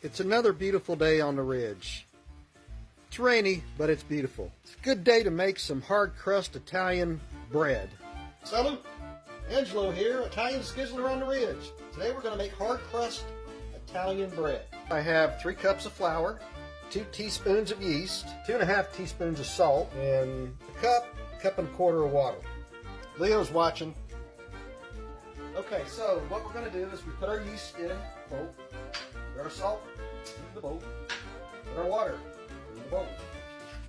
It's another beautiful day on the ridge. It's rainy, but it's beautiful. It's a good day to make some hard crust Italian bread. Salute! Angelo here, Italian Skizzler on the ridge. Today we're going to make hard crust Italian bread. I have 3 cups of flour, 2 teaspoons of yeast, 2.5 teaspoons of salt, and a cup and a quarter of water. Leo's watching. Okay, so what we're going to do is we put our yeast in the bowl, put our salt in the bowl, put our water in the bowl.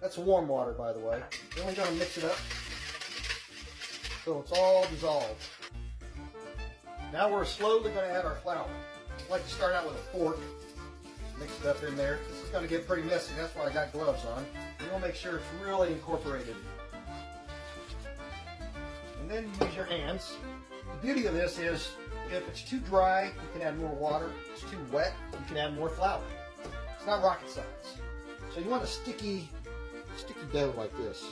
That's warm water, by the way. Then we're going to mix it up so it's all dissolved. Now we're slowly going to add our flour. I like to start out with a fork, mix it up in there. This is going to get pretty messy, that's why I got gloves on. You want to make sure it's really incorporated. And then you use your hands. The beauty of this is, if it's too dry, you can add more water. If it's too wet, you can add more flour. It's not rocket science. So you want a sticky dough like this.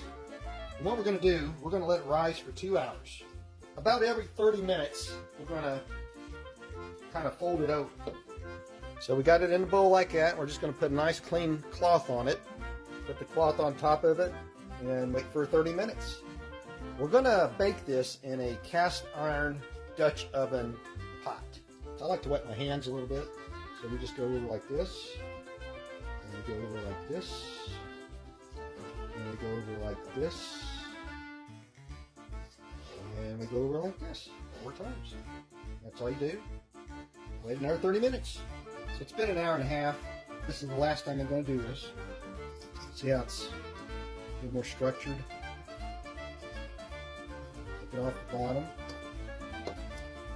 And what we're going to do, we're going to let it rise for 2 hours. About every 30 minutes, we're going to kind of fold it over. So we got it in the bowl like that. We're just going to put a nice clean cloth on it. Put the cloth on top of it and wait for 30 minutes. We're going to bake this in a cast iron Dutch oven pot. So I like to wet my hands a little bit. So we just go over like this. And we go over like this. And we go over like this. And we go over like this 4 times. That's all you do. Wait another 30 minutes. So it's been an hour and a half. This is the last time I'm going to do this. See how it's a little more structured. Take it off the bottom.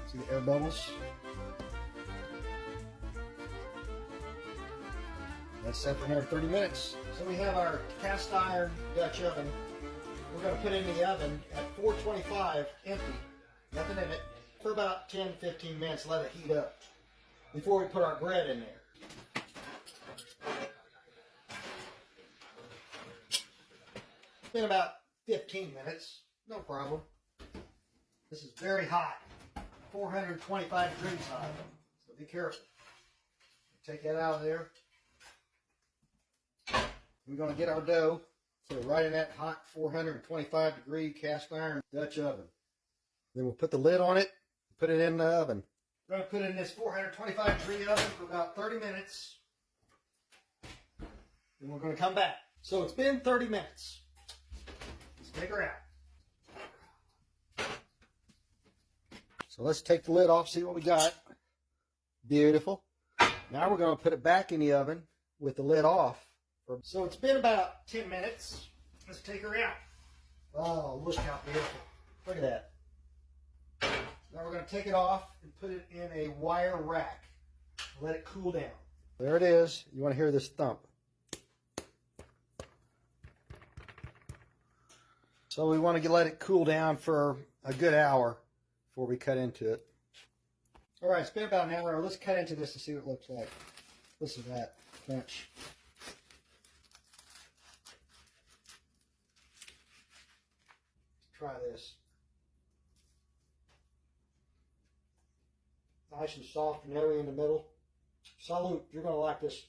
See the air bubbles? That's set for another 30 minutes. So we have our cast iron Dutch oven. We're going to put it in the oven at 425, empty, nothing in it, for about 10-15 minutes. Let it heat up before we put our bread in there. It's been about 15 minutes, no problem. This is very hot, 425 degrees hot, so be careful. Take that out of there. We're going to get our dough, put it right in that hot 425 degree cast iron Dutch oven. Then we'll put the lid on it, put it in the oven. We're going to put it in this 425 degree oven for about 30 minutes. Then we're going to come back. So it's been 30 minutes. Let's take her out. So let's take the lid off, see what we got. Beautiful. Now we're going to put it back in the oven with the lid off. So it's been about 10 minutes. Let's take her out. Oh, look how beautiful. Look at that. Now we're going to take it off and put it in a wire rack. Let it cool down. There it is. You want to hear this thump. So we want to let it cool down for a good hour before we cut into it. All right, it's been about an hour. Let's cut into this and see what it looks like. Listen to that crunch. Try this. Nice and soft and airy in the middle. Salute, you're going to like this.